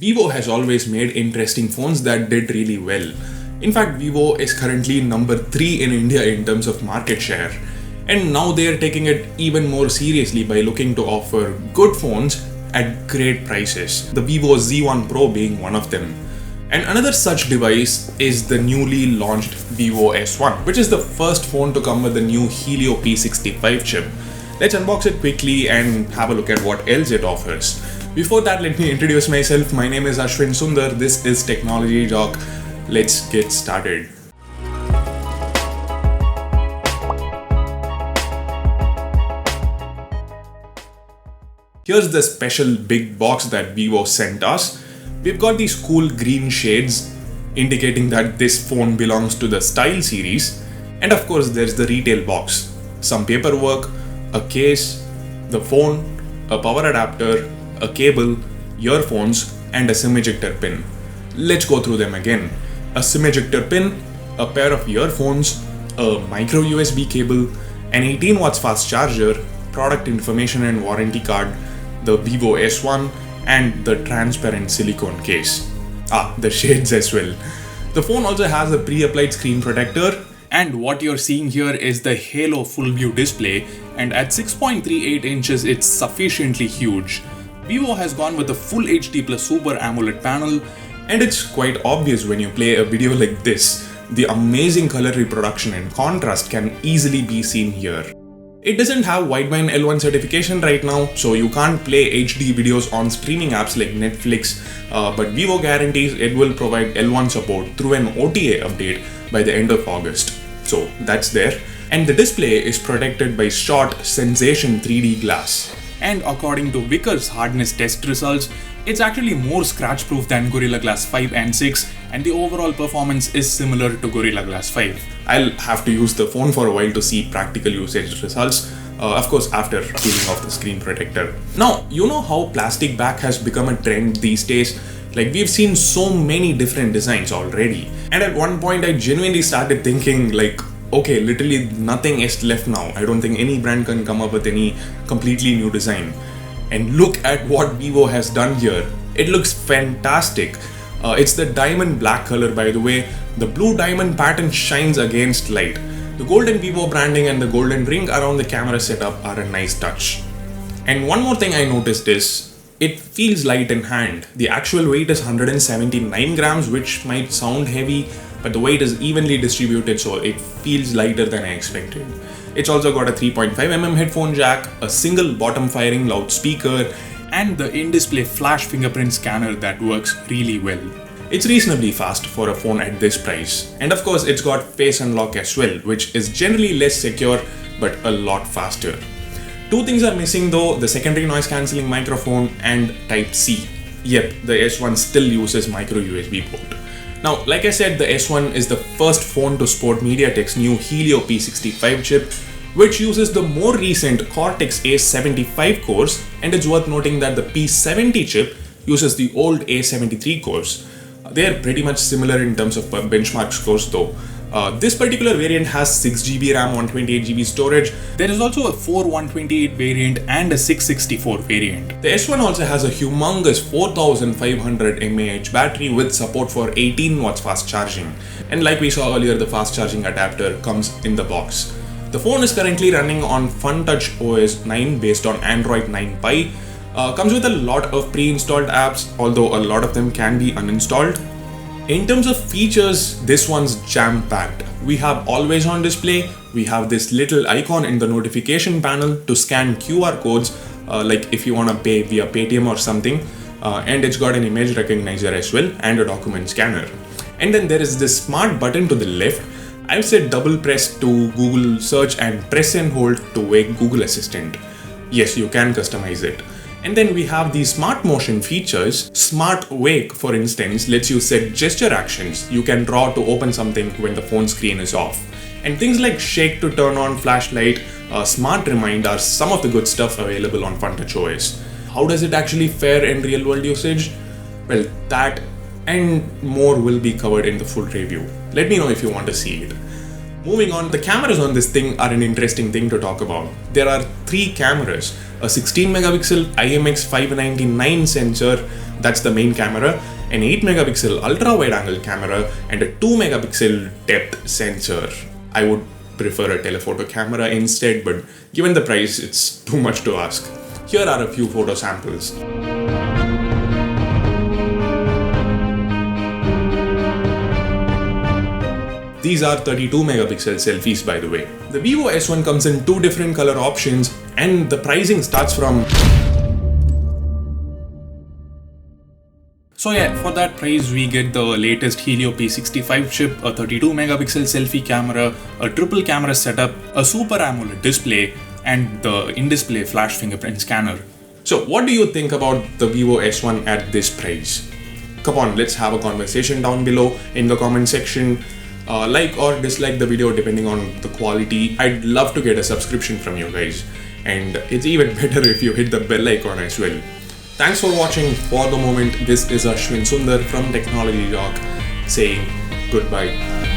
Vivo has always made interesting phones that did really well. In fact, Vivo is currently number 3 in India in terms of market share. And now they are taking it even more seriously by looking to offer good phones at great prices. The Vivo Z1 Pro being one of them. And another such device is the newly launched Vivo S1, which is the first phone to come with the new Helio P65 chip. Let's unbox it quickly and have a look at what else it offers. Before that, let me introduce myself. My name is Ashwin Sundar. This is Technology Jock. Let's get started. Here's the special big box that Vivo sent us. We've got these cool green shades indicating that this phone belongs to the Style series. And of course, there's the retail box. Some paperwork, a case, the phone, a power adapter, a cable, earphones, and a SIM ejector pin. Let's go through them again. A SIM ejector pin, a pair of earphones, a micro USB cable, an 18 watts fast charger, product information and warranty card, the Vivo S1, and the transparent silicone case. The shades as well. The phone also has a pre-applied screen protector, and what you're seeing here is the Halo full view display, and at 6.38 inches it's sufficiently huge. Vivo has gone with a full HD plus Super AMOLED panel, and it's quite obvious when you play a video like this. The amazing color reproduction and contrast can easily be seen here. It doesn't have wideband L1 certification right now, so you can't play HD videos on streaming apps like Netflix, but Vivo guarantees it will provide L1 support through an OTA update by the end of August. So that's there. And the display is protected by short Sensation 3D glass. And according to Vickers hardness test results, it's actually more scratch proof than Gorilla Glass 5 and 6, and the overall performance is similar to Gorilla Glass 5. I'll have to use the phone for a while to see practical usage results, of course after peeling off the screen protector. Now, you know how plastic back has become a trend these days? Like, we've seen so many different designs already, and at one point I genuinely started thinking like, okay, literally nothing is left now. I don't think any brand can come up with any completely new design. And look at what Vivo has done here. It looks fantastic. It's the diamond black color, by the way. The blue diamond pattern shines against light. The golden Vivo branding and the golden ring around the camera setup are a nice touch. And one more thing I noticed is, it feels light in hand. The actual weight is 179 grams, which might sound heavy, but the weight is evenly distributed, so it feels lighter than I expected. It's also got a 3.5mm headphone jack, a single bottom firing loudspeaker, and the in-display flash fingerprint scanner that works really well. It's reasonably fast for a phone at this price. And of course, it's got face unlock as well, which is generally less secure but a lot faster. Two things are missing though: the secondary noise cancelling microphone and Type-C. Yep, the S1 still uses micro USB port. Now, like I said, the S1 is the first phone to sport Mediatek's new Helio P65 chip, which uses the more recent Cortex A75 cores, and it's worth noting that the P70 chip uses the old A73 cores. They are pretty much similar in terms of benchmark scores though. This particular variant has 6GB RAM, 128GB storage. There is also a 4128 variant and a 664 variant. The S1 also has a humongous 4500 mAh battery with support for 18 watts fast charging. And like we saw earlier, the fast charging adapter comes in the box. The phone is currently running on FunTouch OS 9 based on Android 9 Pie. Comes with a lot of pre-installed apps, although a lot of them can be uninstalled. In terms of features, this one's jam-packed. We have always on display, we have this little icon in the notification panel to scan QR codes, like if you want to pay via Paytm or something, and it's got an image recognizer as well and a document scanner. And then there is this smart button to the left. I've said double press to Google search and press and hold to wake Google Assistant. Yes, you can customize it. And then we have these smart motion features. Smart Wake, for instance, lets you set gesture actions you can draw to open something when the phone screen is off. And things like shake to turn on flashlight, smart remind are some of the good stuff available on FunTouch OS. How does it actually fare in real world usage? Well, that and more will be covered in the full review. Let me know if you want to see it. Moving on, the cameras on this thing are an interesting thing to talk about. There are 3 cameras, a 16 megapixel IMX599 sensor That's the main camera, an 8 megapixel ultra wide angle camera, and a 2 megapixel depth sensor. I would prefer a telephoto camera instead, but given the price, it's too much to ask. Here are a few photo samples. These are 32 megapixel selfies, by the way. The Vivo S1 comes in two different color options, and the pricing starts from... So yeah, for that price we get the latest Helio P65 chip, a 32 megapixel selfie camera, a triple camera setup, a Super AMOLED display, and the in-display flash fingerprint scanner. So what do you think about the Vivo S1 at this price? Come on, let's have a conversation down below in the comment section. Like or dislike the video depending on the quality. I'd love to get a subscription from you guys. And it's even better if you hit the bell icon as well. Thanks for watching. For the moment, this is Ashwin Sundar from Technology Jock saying goodbye.